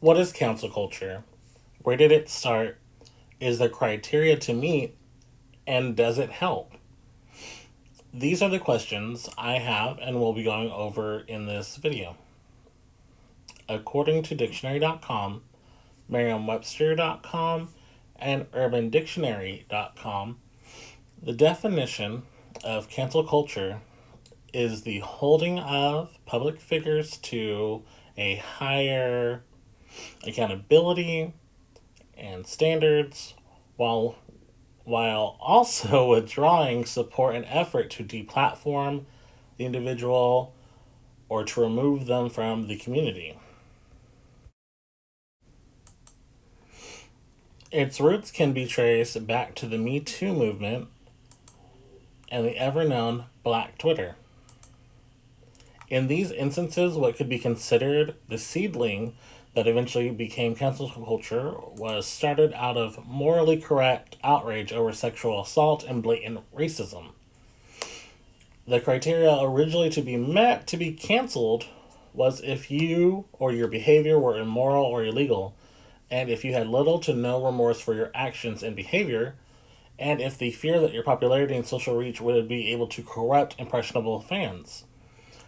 What is cancel culture? Where did it start? Is there criteria to meet? And does it help? These are the questions I have and will be going over in this video. According to dictionary.com, merriam-webster.com, and urbandictionary.com, the definition of cancel culture is the holding of public figures to a higher accountability and standards while also withdrawing support and effort to deplatform the individual or to remove them from the community. Its roots can be traced back to the Me Too movement and the ever-known Black Twitter. In these instances, what could be considered the seedling that eventually became cancel culture was started out of morally correct outrage over sexual assault and blatant racism. The criteria originally to be met to be canceled was if you or your behavior were immoral or illegal, and if you had little to no remorse for your actions and behavior, and if the fear that your popularity and social reach would be able to corrupt impressionable fans.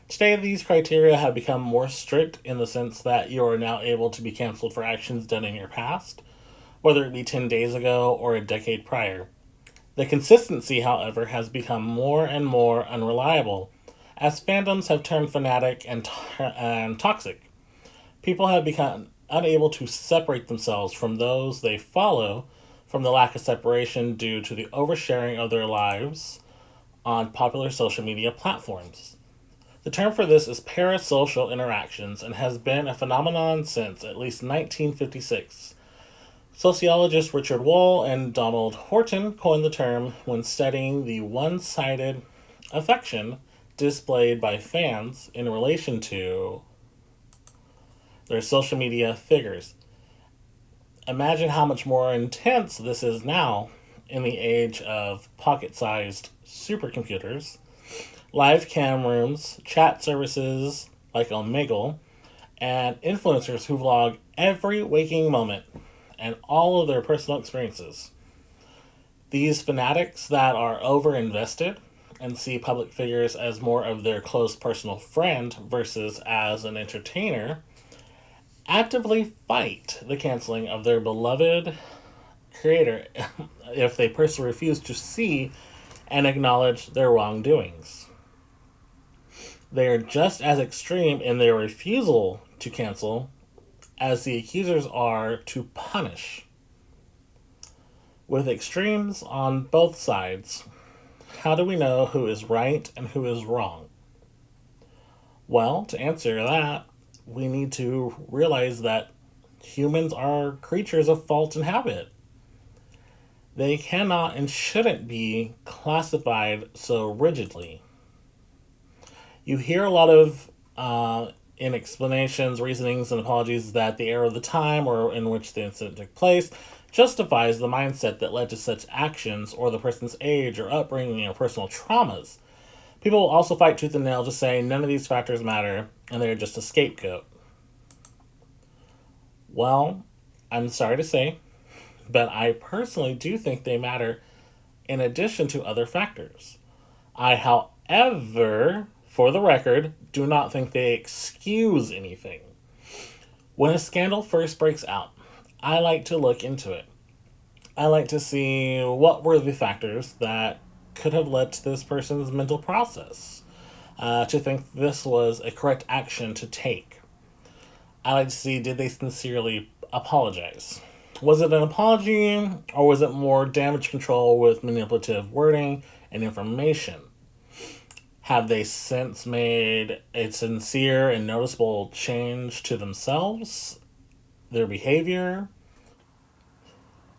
Today, these criteria have become more strict in the sense that you are now able to be canceled for actions done in your past, whether it be 10 days ago or a decade prior. The consistency, however, has become more and more unreliable, as fandoms have turned fanatic and toxic. People have become unable to separate themselves from those they follow from the lack of separation due to the oversharing of their lives on popular social media platforms. The term for this is parasocial interactions and has been a phenomenon since at least 1956. Sociologists Richard Wohl and Donald Horton coined the term when studying the one-sided affection displayed by fans in relation to their social media figures. Imagine how much more intense this is now in the age of pocket-sized supercomputers, live cam rooms, chat services like Omegle, and influencers who vlog every waking moment and all of their personal experiences. These fanatics that are over-invested and see public figures as more of their close personal friend versus as an entertainer actively fight the canceling of their beloved creator if they personally refuse to see and acknowledge their wrongdoings. They are just as extreme in their refusal to cancel as the accusers are to punish. With extremes on both sides, how do we know who is right and who is wrong? Well, to answer that, we need to realize that humans are creatures of fault and habit. They cannot and shouldn't be classified so rigidly. You hear a lot of in explanations, reasonings, and apologies that the era of the time or in which the incident took place justifies the mindset that led to such actions or the person's age or upbringing or personal traumas. People will also fight tooth and nail to say none of these factors matter and they're just a scapegoat. Well, I'm sorry to say, but I personally do think they matter in addition to other factors. I, however, for the record, do not think they excuse anything. When a scandal first breaks out, I like to look into it. I like to see what were the factors that could have led to this person's mental process to think this was a correct action to take. I like to see, did they sincerely apologize? Was it an apology, or was it more damage control with manipulative wording and information? Have they since made a sincere and noticeable change to themselves, their behavior?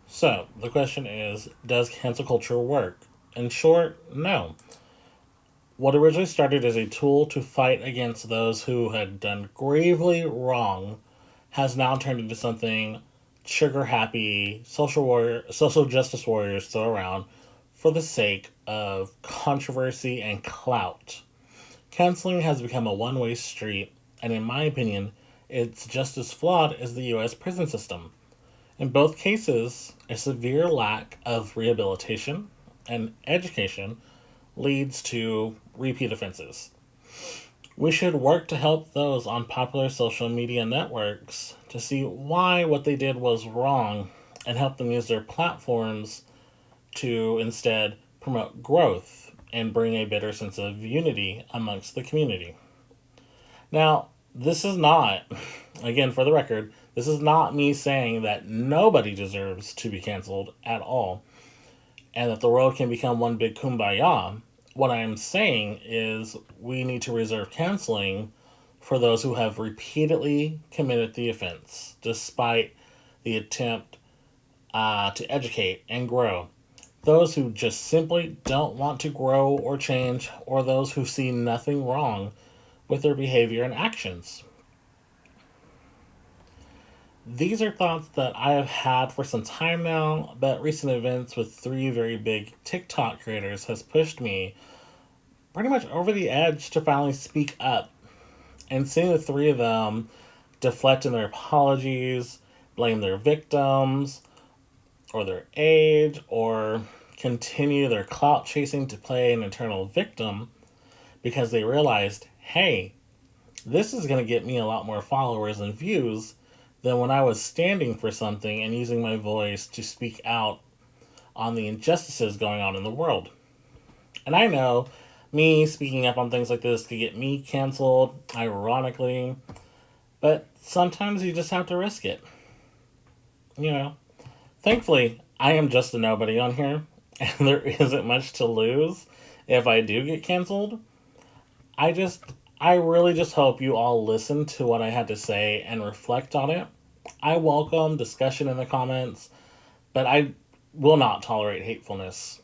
So, the question is, does cancel culture work? In short, no. What originally started as a tool to fight against those who had done gravely wrong has now turned into something trigger-happy social justice warriors throw around for the sake of controversy and clout. Canceling has become a one-way street, and in my opinion, It's just as flawed as the US prison system. In both cases, a severe lack of rehabilitation and education leads to repeat offenses. We should work to help those on popular social media networks to see why what they did was wrong and help them use their platforms to instead promote growth and bring a better sense of unity amongst the community. Now, this is not, again, for the record, this is not me saying that nobody deserves to be canceled at all and that the world can become one big kumbaya. What I'm saying is we need to reserve canceling for those who have repeatedly committed the offense, despite the attempt to educate and grow. Those who just simply don't want to grow or change, or those who see nothing wrong with their behavior and actions. These are thoughts that I have had for some time now, but recent events with three very big TikTok creators has pushed me pretty much over the edge to finally speak up. And seeing the three of them deflect in their apologies, blame their victims, or their age, or continue their clout chasing to play an eternal victim because they realized, hey, this is going to get me a lot more followers and views than when I was standing for something and using my voice to speak out on the injustices going on in the world. And I know me speaking up on things like this could get me canceled, ironically, but sometimes you just have to risk it. You know, thankfully, I am just a nobody on here, and there isn't much to lose if I do get canceled. I just, I really just hope you all listen to what I had to say and reflect on it. I welcome discussion in the comments, but I will not tolerate hatefulness.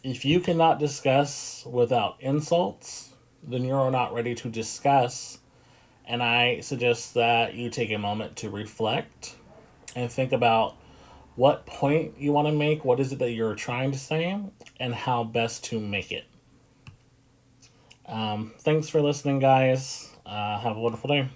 If you cannot discuss without insults, then you're not ready to discuss. And I suggest that you take a moment to reflect and think about what point you want to make, what is it that you're trying to say, and how best to make it. Thanks for listening, guys. Have a wonderful day.